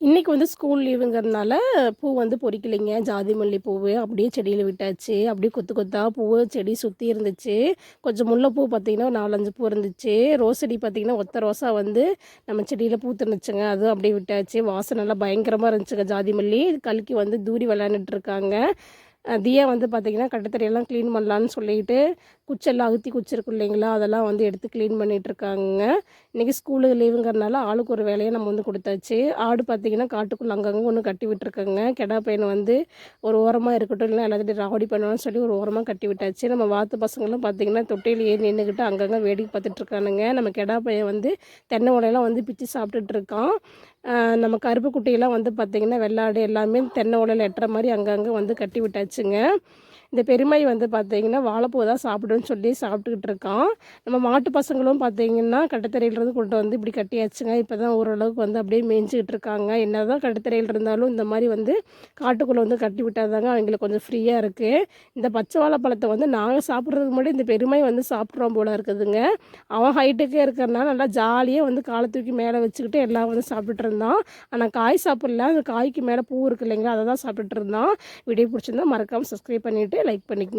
இன்றைக்கி வந்து ஸ்கூல் லீவுங்கிறதுனால பூ வந்து பொறிக்கலைங்க. ஜாதி மல்லி பூவு அப்படியே செடியில் விட்டாச்சு. அப்படியே கொத்து கொத்தா பூவு செடி சுற்றி இருந்துச்சு. கொஞ்சம் முல்லைப்பூ பார்த்திங்கன்னா 4, 5 பூ இருந்துச்சு. ரோஸ் செடி பார்த்திங்கன்னா ஒத்த ரோஸா வந்து நம்ம செடியில் பூத்துருந்துச்சுங்க. அதுவும் அப்படியே விட்டாச்சு. வாசனை நல்லா பயங்கரமாக இருந்துச்சுங்க ஜாதி மல்லி. கல்கி வந்து தூரி விளையாண்டுட்டு இருக்காங்க. தியா வந்து பார்த்திங்கன்னா கட்டுத்தரையெல்லாம் க்ளீன் பண்ணலான்னு சொல்லிட்டு குச்செல்லாம் அழுத்தி குச்சிருக்கும் இல்லைங்களா, அதெல்லாம் வந்து எடுத்து க்ளீன் பண்ணிகிட்ருக்காங்க. இன்றைக்கி ஸ்கூலுக்கு லீவுங்கிறனால ஆளுக்கு ஒரு வேலையை நம்ம வந்து கொடுத்தாச்சு. ஆடு பார்த்திங்கன்னா காட்டுக்குள்ளே அங்கங்கே ஒன்று கட்டி விட்டுருக்கோங்க. கெடா பையனை வந்து ஒரு ஓரமாக இருக்கட்டும், இல்லைனா எல்லாத்தையும் ராவடி பண்ணுவான்னு சொல்லி ஒரு ஓரமாக கட்டி விட்டாச்சு. நம்ம வாத்து பசங்களும் பார்த்திங்கன்னா தொட்டியில் ஏறி நின்றுக்கிட்டு அங்கங்கே வேடிக்கை பார்த்துட்ருக்கானுங்க. நம்ம கெடா பையன் வந்து தென்னை ஓலையெல்லாம் வந்து பிச்சு சாப்பிட்டுட்டு இருக்கான். நம்ம கருப்பு குட்டியெல்லாம் வந்து பார்த்திங்கன்னா வெள்ளாடு எல்லாமே தென்னை ஓலையில் எட்டுற மாதிரி அங்கங்கே வந்து கட்டி விட்டாச்சுங்க. இந்த பெருமை வந்து பார்த்திங்கன்னா வாழைப்பூ தான் சாப்பிடுன்னு சொல்லி சாப்பிட்டுக்கிட்டு இருக்கான். நம்ம மாட்டு பசங்களும் பார்த்திங்கன்னா கட்டுத்தரையிலேருந்து கொண்டு வந்து இப்படி கட்டியாச்சுங்க. இப்போ தான் ஓரளவுக்கு வந்து அப்படியே மேய்ஞ்சிக்கிட்டு இருக்காங்க. என்ன தான் கட்டுத்தரையில் இருந்தாலும் இந்த மாதிரி வந்து காட்டுக்குள்ளே வந்து கட்டி விட்டால் தாங்க அவங்களுக்கு கொஞ்சம் ஃப்ரீயாக இருக்குது. இந்த பச்சை வாழைப்பழத்தை வந்து நாங்கள் சாப்பிட்றதுக்கு முன்னாடி இந்த பெருமை வந்து சாப்பிட்றோம் போல் இருக்குதுங்க. அவன் ஹைட்டுக்கே இருக்கிறனால நல்லா ஜாலியாக வந்து காலை தூக்கி மேலே வச்சுக்கிட்டு எல்லாம் வந்து சாப்பிட்டுட்டு இருந்தான். ஆனால் காய் சாப்பிடல, அந்த காய்க்கு மேலே பூ இருக்குது இல்லைங்களா, அதை தான் சாப்பிட்டுட்டு இருந்தான். வீடியோ பிடிச்சிருந்தா மறக்காமல் சப்ஸ்கிரைப் பண்ணிவிட்டு லைக் பண்ணிக்கோங்க.